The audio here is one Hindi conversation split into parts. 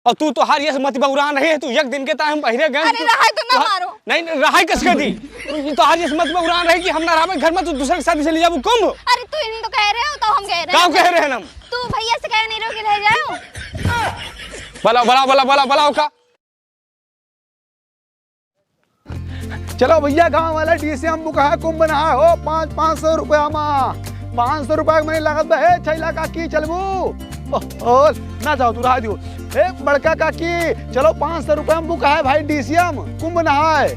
और तू तो हार ये मत बउरान रहे तू एक दिन के हम बहिरे गए। अरे रहाई तो ना मारो। नहीं रहाई कसके दी तो हार ये मत बउरान रहे कि हम ना रहा घर में तू दूसरे की शादी से ले जाबू कुंभ। अरे तू इन तो कह रहे हो तो हम कह रहे हैं। कह रहे हैं हम। तू भैया से कह नहीं रहो कि ले जाओ। बला बला बला बला बला का। चलो भैया गांव वाला डीसीएम बुक है कुंभ नहा हो 500 रुपया में 500 रुपया में लागत है छैला काकी चलबू ओ ना जाओ तू रहा दियो ए बड़का काकी चलो 500 रुपया में बुक है भाई डीसीएम कुंभ नहाए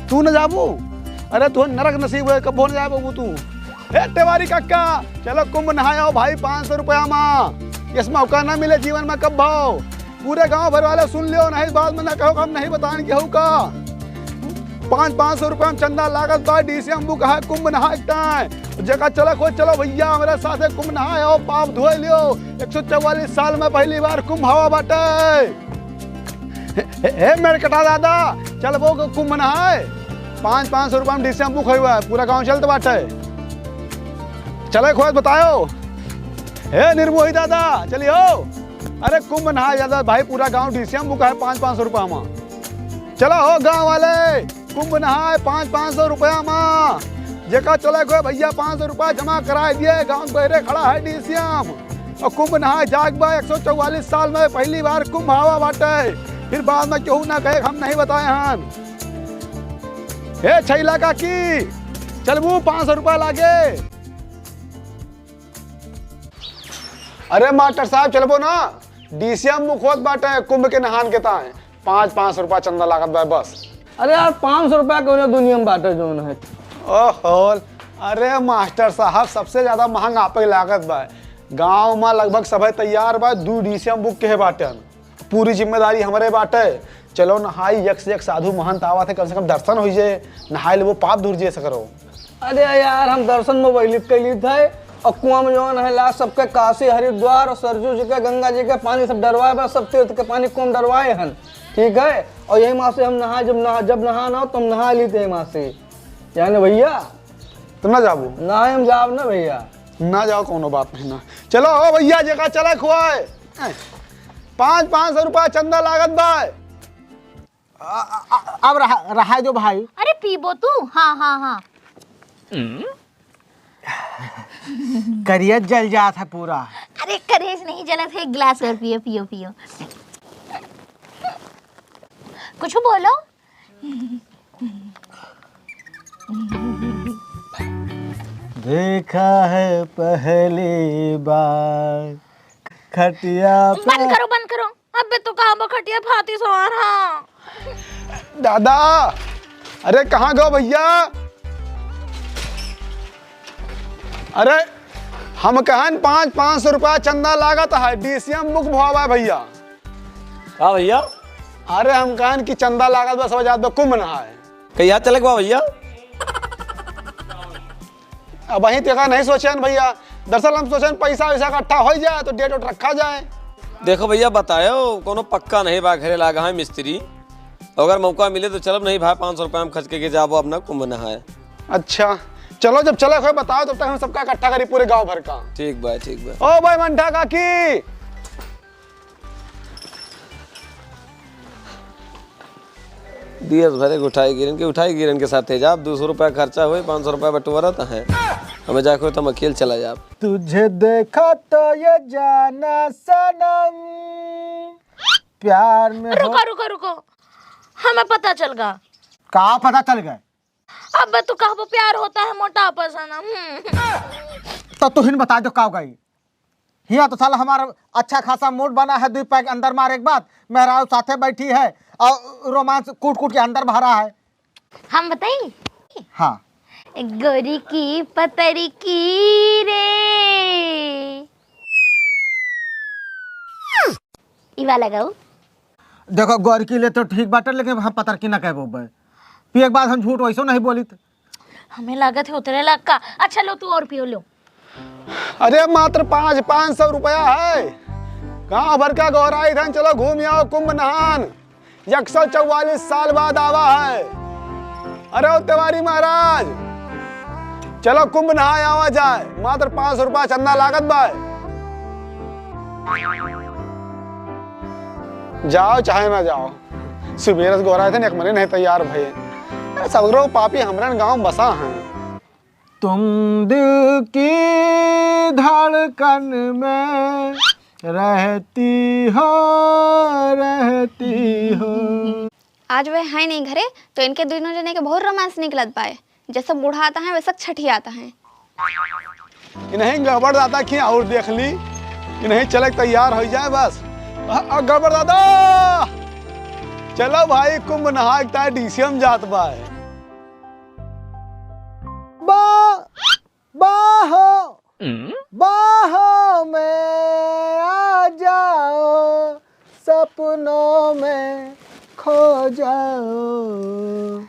तू न जाबू। अरे तू नरक नसीब है कब न जाबू तू। ए तिवारी काका चलो कुंभ नहाओ भाई 500 रुपया में इस मौका ना मिले जीवन में कब भाव पूरे गांव भर वाले सुन लियो नहीं बाद में ना कहो हम नहीं बताएं केहू का 500 रुपया में चंदा लागत बा डीसीएम बुक है कुंभ नहाए जगह चलो खोज चलो भैया हमारे साथ कुंभ नहाओ पाप धोए लियो 144 साल में पहली बार कुंभ हवा बाटे। हे मेरे कटा दादा चल वो कुंभ नहाए 500 रुपया में डीसीएम बुक हुआ है पूरा गांव चलते बाटे चले खोज बताओ। हे निर्मोही दादा चलियो अरे कुंभ नहा जाता भाई पूरा गांव डीसीएम बुक है 500 रुपया में चलो हो गांव वाले कुंभ नहाए 500 रुपया में जेका चले गए भैया 500 रुपया जमा कराए दिए गांव बहरे खड़ा है डीसीएम और कुंभ नहाए जाग बा 144 साल में पहली बार कुंभ हवा बाटे फिर बाद में क्यों ना कहे हम नहीं बताए हन। हे छैला काकी चलबू 500 रुपया लागे। अरे मास्टर साहब चलबो ना डीसीएम बुक होत बाटे कुंभ के नहान के ताए 500 रुपया चंदा लागत बा बस। अरे यार 500 रुपया के दुनिया में बाटे जो है। ओहो अरे मास्टर साहब सबसे ज्यादा महंगा आप लागत बा गांव में लगभग सब तैयार बा 2 डीसीएम बुक के बाटे पूरी जिम्मेदारी हमारे बाटे चलो नहाई एक से एक साधु महंत आवा थे कम से कम दर्शन हो जाए नहाई ले वो पाप दूर जे सको। अरे यार हम दर्शन में वही कैली थे और कुआं में जो है ला सबके काशी हरिद्वार और सरजू जी के गंगा जी के पानी सब डरवाए बा सब तीर्थ के पानी कम डरवाए हन ठीक है और यही माँ से हम नहाए जब नहाना हो तुम नहा ली थे माँ से यानी भैया तुम ना जाबू ना हम जाब ना भैया ना जाओ कोनो बात नहीं ना चलो हो भैया जगह चला खुआए 500 रुपया चंदा लागत बा अब रहा दो भाई। अरे पीबो तू हाँ हाँ हाँ करियत जल जाता है पूरा। अरे करेज नहीं जला था एक गिलास और पियो पियो पियो कुछ बोलो। देखा है पहली बार खटिया बंद करो अबे तो कहाँ खटिया फाती सवार। हाँ दादा अरे कहाँ गो भैया अरे हम कहन 500 रुपया चंदा लागत है डीसीएम बुक भवा भैया। हाँ भैया अरे हम कहन की चंदा लागत बस वजह कुंभ नहाए कहीं चले गवा भैया। अब वहीं तक नहीं सोचे भैया दरअसल हम सोचे पैसा वैसा इकट्ठा हो जाए तो डेट वेट रखा जाए। देखो भैया बतायो कोनो पक्का नहीं बा घरे लागा है मिस्त्री अगर मौका मिले तो चलब नहीं भाई 500 रुपया हम खर्च के जाबो अपना कुंभ नहाए। अच्छा चलो जब चले कोई बताओ तब तक हम सबका इकट्ठा करी पूरे गांव भर का। ठीक बा ठीक बा। ओ भाई मंठा काकी दियस भरे उठाई गिरन के साथ जा 200 रुपया खर्चा हुए 500 रुपया बटवारा तो है हमें जाकर तुम अकेले चला जा। तुझे देखा तो ये जाना सनम प्यार में रुको हमें पता चल गया। कहाँ पता चल गए? अब तो कहा प्यार होता है मोटापा सनम। तो तुहिन बता दो का गई हिया तो साला हमारा अच्छा खासा मूड बना है 2 पैक अंदर मारे के बाद मेहरारू साथे बैठी है और रोमांस कूट के अंदर भरा है। हम बताइए हाँ गोरी की पतरी की रे इवा लगाओ। देखो गौर की ले तो ठीक बात है लेकिन हम पतर की ना कहबो पिए के बाद हम झूठ वैसो नहीं बोली हमें लागत है उतरे लाख का। अच्छा लो तू और पियो लो। अरे मात्र 500 रुपया है गाँव भर का गौराई धन चलो घूम आओ कुंभ नहान 144 साल बाद आवा है। अरे तिवारी महाराज चलो कुंभ नहाए आवा जाए मात्र 500 रुपया चंदा लागत बा। जाओ चाहे ना जाओ, सुबह से गोरा थे एक महीने नहीं तैयार भये। सगरो पापी हमरन गांव में बसा हैं। तुम दिल की धड़कन में रहती हो, रहती हो। आज वे है नहीं घरे तो इनके दोनों जने के बहुत रोमांस निकलत पाए। जैसा बूढ़ा आता है वैसा छठी आता है। इन्हें गड़बड़ दादा की और देख ली, इन्हें चले तैयार हो जाए बस। गड़बड़ दादा चलो भाई, कुंभ नहा डीसीएम जात बा। बाहों में आ जाओ, सपनों में खो जाओ।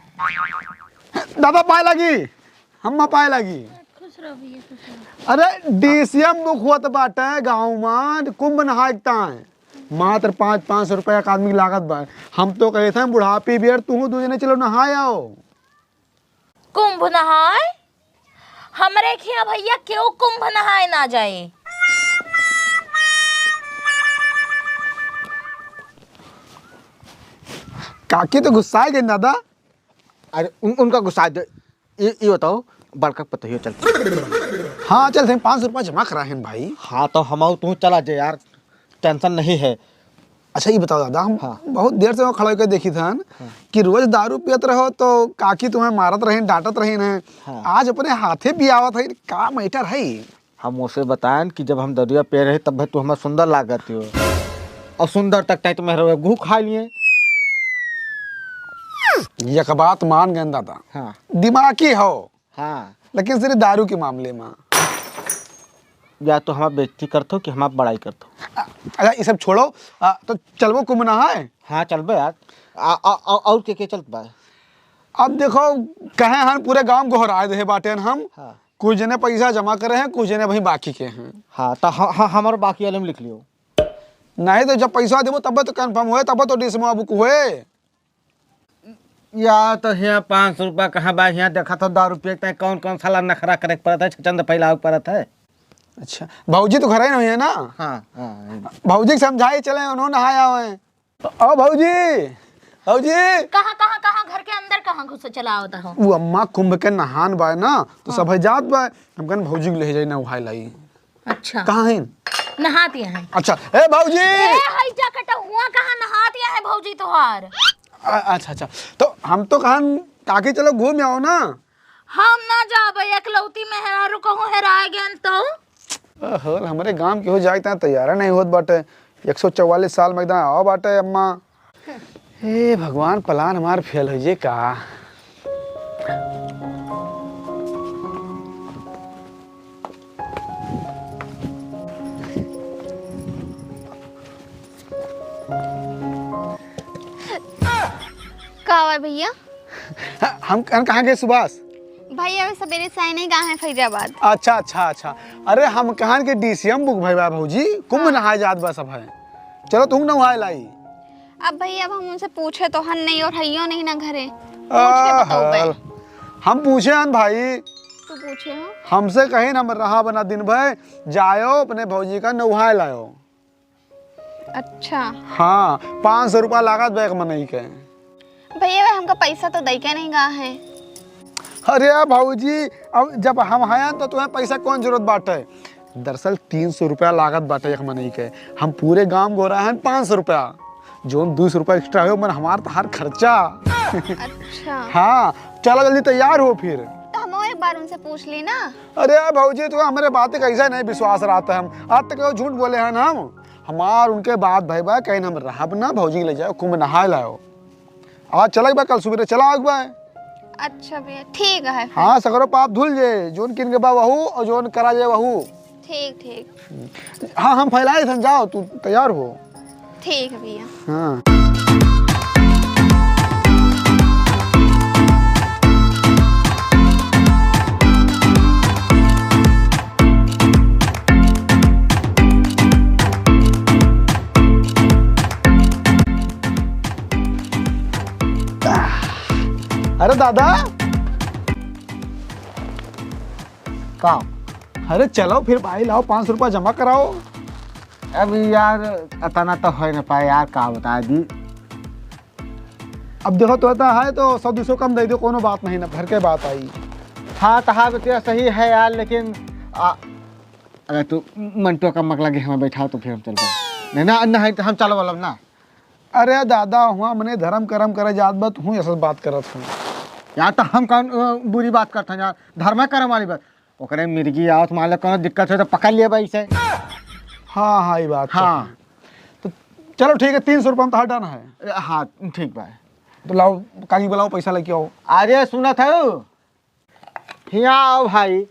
दादा पाए लगी, हम पाए लगी। अरे डीसीएम बुक हुआ बाटे गाँव में, कुंभ नहाता है। मात्र 500 रुपया का आदमी की लागत बा। हम तो कहे थे बुढ़ापी बेर तू दो जने चलो नहाए आओ। कुंभ नहाए? हमरे खिया भैया क्यों कुंभ नहाए ना जाए? काकी तो गुस्सा गए दादा। अरे उनका गुस्सा ये बताओ, बड़का पता ही चलते। हाँ चल 500 रुपया जमा करा है भाई। हाँ तो हम तू चला जाए यार, टेंशन नहीं है। अच्छा ये बताओ दादा, हम बहुत देर से वहाँ खड़ा होकर देखी था कि रोज दारू पियत रहो तो काकी तुम्हें मारत रही, डांटत रही न। आज अपने हाथे पियावत है, का मैटर है? हम उसे बताएं कि जब हम दरिया पे रहे तब तू हमें सुंदर लागत हो, और सुंदर तक तुम्हें घू खा लिए। एक बात मान गए दादा, हाँ दिमागी हो, हाँ, लेकिन सिर्फ दारू के मामले में। या तो हम बेइज्जती करते हो कि हम बड़ाई करते हो। अच्छा ये सब छोड़ो, तो चलबो कुंभ नहाए। हाँ चल बे यार। और के चलत बा? अब देखो कहे हम पूरे गांव को हराए दे बाटे हम। हाँ। कुछ जने पैसा जमा करे हैं, कुछ जने वही बाकी के हैं। हाँ तो हमारे बाकी वाले में लिख लियो। नहीं तो जब पैसा देवो तब तो कंफर्म हुए, तब तो डिसमा बुक हुए। या तो यहाँ 500 रुपया कहाँ बा? यहाँ देखा तो दारू पिए कौन कौन साला नखरा करे पड़ता है, चंद पहला पड़ता है। अच्छा भाऊजी तो घर ही नहीं है ना? हाँ हाँ। भाऊजी समझाए चले, उन्होंने नहाया हुए। ओ भाऊजी, भाऊजी कहाँ कहाँ कहाँ घर के अंदर कहाँ घुस चला होता हो? वो अम्मा कुंभ के नहान बा ना, तो सब है जात बा। हम कहन भाऊजी को ले जाई ना उहाई लाई। अच्छा कहाँ है? नहाती हैं। अच्छा ए भाऊजी, हई जाकट हुआ कहाँ नहाती है भौजी तोहार? अच्छा अच्छा, तो हम तो कहन काकी चलो घूम आओ ना। हम ना जाबे, एकलौती में हेरारू कहूँ हेराए गेन तो। हल हमारे गांव के हो जाए तैयार नहीं होत बाटे। 144 साल में एकदम आओ बाटे अम्मा। हे भगवान, प्लान हमार फेल हो जे का। का हुआ भैया? हम कहाँ गए सुभाष? भैया वे सवेरे से आए नहीं, कहाँ है फैजाबाद। अच्छा अच्छा अच्छा, अरे हम कहान के डीसीएम बुक भाई भाऊजी, कुंभ नहाए जात बा सब है। चलो तुम नहाए लाई। अब भैया अब हम उनसे पूछे तो हन नहीं और हइयो नहीं ना घरे, पूछ के बताओ बे। हम पूछे हन भाई, तू पूछे हो? हमसे कहे हम रहा बना दिन भर जायो अपने भौजी का नहाए लायो। अच्छा हाँ 500 रुपया लागत बैग में नहीं के। भैया वे हमका पैसा तो दई के नहीं गा है। अरे भाऊजी, अब जब हम आया तो तुम्हें पैसा कौन जरूरत बाटे? दरअसल 300 रुपया लागत बाटे एक महीने के। हम पूरे गांव घोरा हैं 500 रुपया, जो 200 रुपया एक्स्ट्रा हो मन हमार तो हर खर्चा। अच्छा हाँ चलो जल्दी तैयार हो फिर। तो हम और एक बार उनसे पूछ ली ना। अरे भाऊजी तो हमारे बातें कैसा नहीं विश्वास रहता है। हम आज तक झूठ बोले हैं ना हम। हमार उनके बाद भाई भाई कहीं हम रहा ना, भौजी ले जाओ कुंभ नहाए लाओ। आज चला बा, कल सुबह चला आग बा। अच्छा भैया ठीक है फिर। हाँ सगरो पाप धुल जे, जोन किन के बा वहू और जोन करा जे वहू। ठीक ठीक। हाँ हम फैलाए थे, जाओ तू तैयार हो। ठीक है भैया। हाँ अरे दादा, का? अरे चलो फिर भाई लाओ 500 रुपया जमा कराओ। अभी यार अतना तो हो ना पाए यार, का बता दी। अब देखो तो होता है तो 100-200 कम दे दो, कोनो बात नहीं ना, घर के बात आई। हाँ तो हाँ तो तेरा सही है यार, लेकिन अगर तू मंटो का मक लगे हमें बैठा तो फिर हम चल पाए नहीं ना, नहीं तो हम चलो वाला ना। अरे दादा हुआ मैंने धर्म करम करे जात बात हूँ, ऐसा बात करत हूँ यार। तो हम कौन बुरी बात करते हैं यार, धर्म करम वाली बात। ओकरे मिर्गी आओ तो मान लो कोनो दिक्कत हो तो पकड़ लिया भाई से। हाँ हाँ ये बात हाँ तो चलो ठीक है, 300 रुपये में तो हटाना है। हाँ ठीक बा। तो लाओ काकी बुलाओ, पैसा लेके आओ। अरे सुना था यहाँ आओ भाई।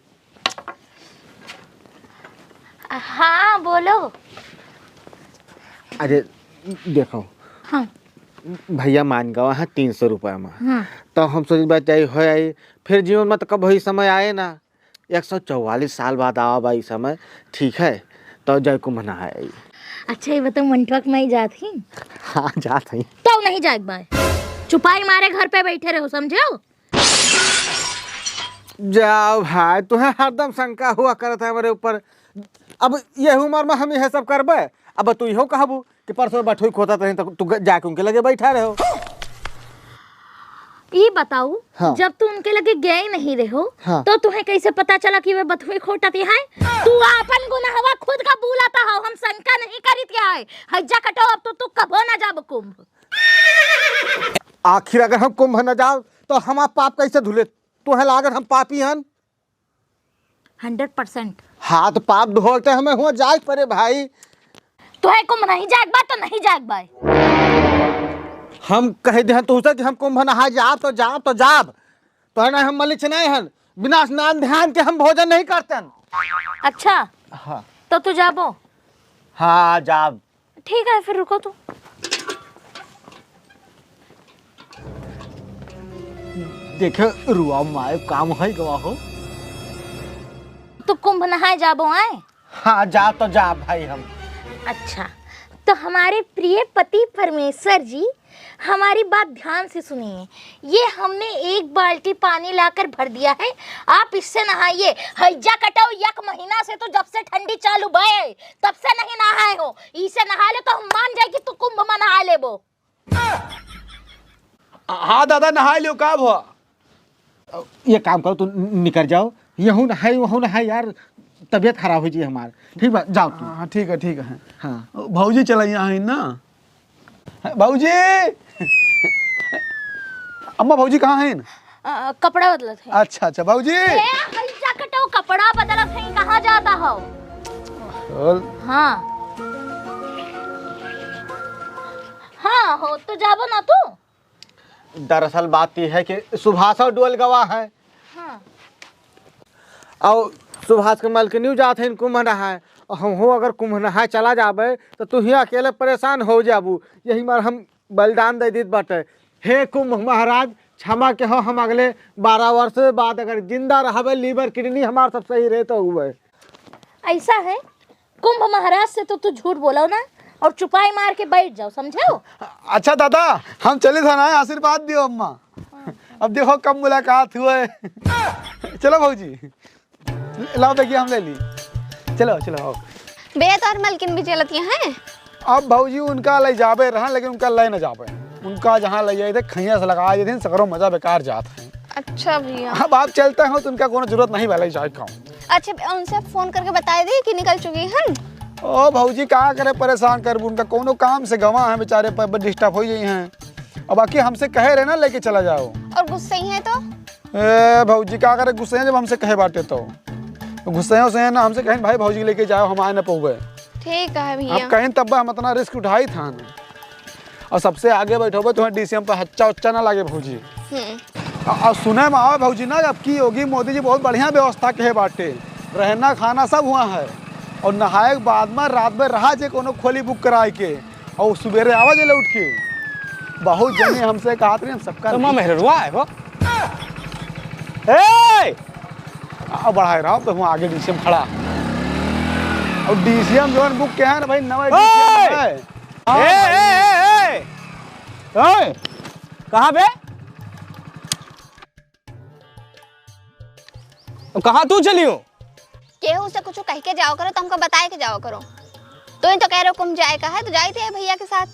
हाँ बोलो। अरे देखो हाँ भैया मान गवा है 300 रुपये में। हाँ तो हम सोच बात जाई हो आई, फिर जीवन में तो कब वही समय आए ना, 144 साल बाद आवा भाई समय, ठीक है तो जय को मना है। अच्छा ये बताओ मंटवा में ही जात ही? हाँ जात है। तो नहीं जाए बाय, चुपाई मारे घर पे बैठे रहो, समझो? जाओ भाई, तुम्हें हरदम शंका हुआ करता है मेरे ऊपर। अब ये उम्र में हम यह सब करबे? अब तू इहो कहबू कि परसों बैठो खोता तो तू जाके उनके लगे बैठा रहो। ये बताओ हाँ। जब तू उनके लगे गए नहीं रहो हाँ। तो तुम्हें कैसे पता चला कि वे बथुए खोटती है? तू अपन गुनाहवा खुद का बुलाता हो, हम शंका नहीं करी क्या है। हज्जा कटो, अब तो तू कबो ना जाब कुंभ। आखिर अगर हम कुंभ न जाओ तो हम पाप कैसे धुले? तुम्हें लागत हम पापी हन? 100%। हाँ तो पाप धोते हमें हुआ जाए परे भाई। तो है कुंभ नहीं जाग बा तो नहीं जाग बाय। हम कह दे तो कि हम कुंभ नहा जाब तो जाब तो है ना, हम मलिच नहीं हन, बिना स्नान ध्यान के हम भोजन नहीं करते हन। अच्छा हाँ तो तू जाबो? हाँ जाब। ठीक है फिर रुको तू। देखे रुआ माए काम है गवा हो। तू कुंभ नहाए जाबो आए? हाँ जा तो जा भाई हम। अच्छा तो हमारे प्रिय पति परमेश्वर जी, हमारी बात ध्यान से सुनिए। ये हमने 1 बाल्टी पानी लाकर भर दिया है, आप इससे नहाइए। हज्जा कटाओ, 1 महीना से तो जब से ठंडी चालू भय तब से नहीं नहाए हो। इसे नहा ले तो हम मान जाए कि तू कुंभ में नहा ले वो। हाँ दादा नहा लियो, का हुआ? ये काम करो, तू निकल जाओ, यहूँ नहाई वहूँ नहाई यार, तबीयत खराब हो जी हमार। ठीक बा जाओ तू। हाँ ठीक है। हाँ भाऊजी चला यहाँ है ना? भाऊजी अम्मा भाऊजी कहाँ हैं? कपड़ा बदलत है। अच्छा भाऊजी। हज्जा कटाओ, कपड़ा बदलत है, कहाँ जाता हो? हाँ हाँ हो तो जाबो ना तू। दरअसल बात यह है कि सुभाष और डोल गवा है। हाँ और सुभाष के माल के न्यू जात है कुंभ नहाए, और हम हो अगर कुंभ नहाए चला जाबे तो तू ही अकेले परेशान हो जाबू। यही मार हम बलिदान दे दी बाटे। हे कुंभ महाराज क्षमा के हो, हम अगले 12 वर्ष बाद अगर जिंदा रहबे, लीवर किडनी हमार सब सही रहे तो हुए। ऐसा है? कुंभ महाराज से तो तू झूठ बोलो ना और चुपाई मार के बैठ जाओ, समझो? अच्छा दादा हम चले था ना, आशीर्वाद दियो अम्मा। अब देखो कब मुलाकात हुए। चलो भाऊजी लाओ देखिए, हम ले ली। चलो आओ। बेत और मलकिन भी चलती हैं। अब भाऊजी उनका ले जाबे रहा, लेकिन उनका ले न जाबे। उनका जहाँ ले जाए थे खैया से लगा दिए थे, सकरो मजा बेकार जात है। अच्छा भैया। अब आप चलते हो तो उनका कोनो जरूरत नहीं वाला जाए का। अच्छा उनसे फोन करके बता दी कि निकल चुकी हैं। ओ भाऊजी कहाँ करे परेशान कर, उनका कोनो काम से गवा है बेचारे, पर डिस्टर्ब हो गई हैं। अब बाकी हमसे कहे रहे ना लेके चला जाओ। और गुस्से ही हैं तो? ए भाऊजी क्या करे, गुस्से हैं जब हमसे कहे बाटे तो गुस्से हैं ना, हमसे कहें भाई भाऊजी लेके जाओ, हम आए न पहुँचे। ठीक है भैया। अब कहें तब हम इतना रिस्क उठाई था ना। और सबसे आगे बैठोगे तुम्हें डीसीएम पर हच्चा उच्चा ना लगे भाऊजी। और सुने में आओ भाऊजी ना, अब की योगी मोदी जी बहुत बढ़िया व्यवस्था के बाटे, रहना खाना सब हुआ है। और नहाए के बाद में रात में रहा जे कोनो खोली बुक कराए के, और सुबेरे आवा जे उठ के। बहुत जने हमसे कहा हम सबका तो माँ मेहरुआ है वो। अब बढ़ाए रहा तो वहाँ आगे डीसीएम खड़ा। और डीसीएम जो बुक के है ना भाई, नवा डीसीएम है। कहाँ पे? कहाँ तू चली हो? केहू से कुछ कह के जाओ करो तो हमको बताए के जाओ करो। तो इन तो कह रहे हो कुंभ जाए का है तो जाए थे भैया के साथ।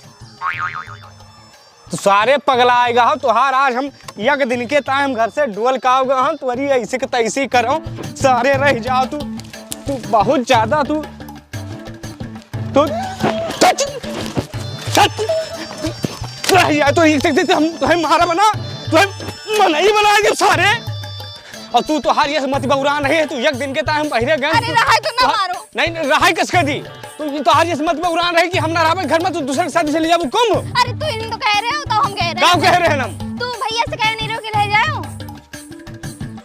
तो सारे पगला आएगा हो तुहार आज हम एक दिन के टाइम घर से डुअल काओगे हम तुम्हारी ऐसे के तैसी करो सारे रह जाओ तू बहुत ज्यादा तू रह जाए तो हम तुम्हें मारा बना तुम्हें मना ही बनाएंगे सारे और तू तो हार ये मत बउरान है तू एक दिन के टाइम पहले गए। अरे रहा तो ना मारो। नहीं रहा किस कर दी तू तो हार ये मत बउरान रहे कि हम ना रहा घर में तू दूसरे के साथ चले जाबू कुंभ। अरे तू इन तो कह रहे हो तो हम कह रहे हैं। गाँव कह रहे हैं हम। तू भैया से कह नहीं रहो कि रह जाओ।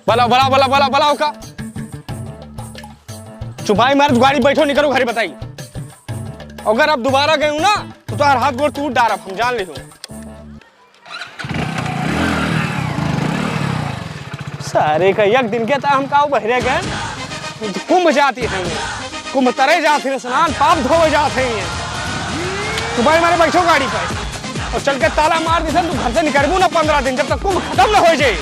बला बला बला बला बला का चुपाई मार गाड़ी बैठो निकलो घर बताई अगर अब दोबारा गए ना तो तुम्हारा हाथ गोड़ टूट डार हम जान ले सारे का एक दिन के हम का बहरे गए कुंभ जाती है कुंभ तरे जाते हैं स्नान पाप धोए जाते हैं सुबह मारे बैठो गाड़ी पर और चल के ताला मार दी तू घर से निकलबू ना 15 दिन जब तक कुंभ खत्म ना हो जाए।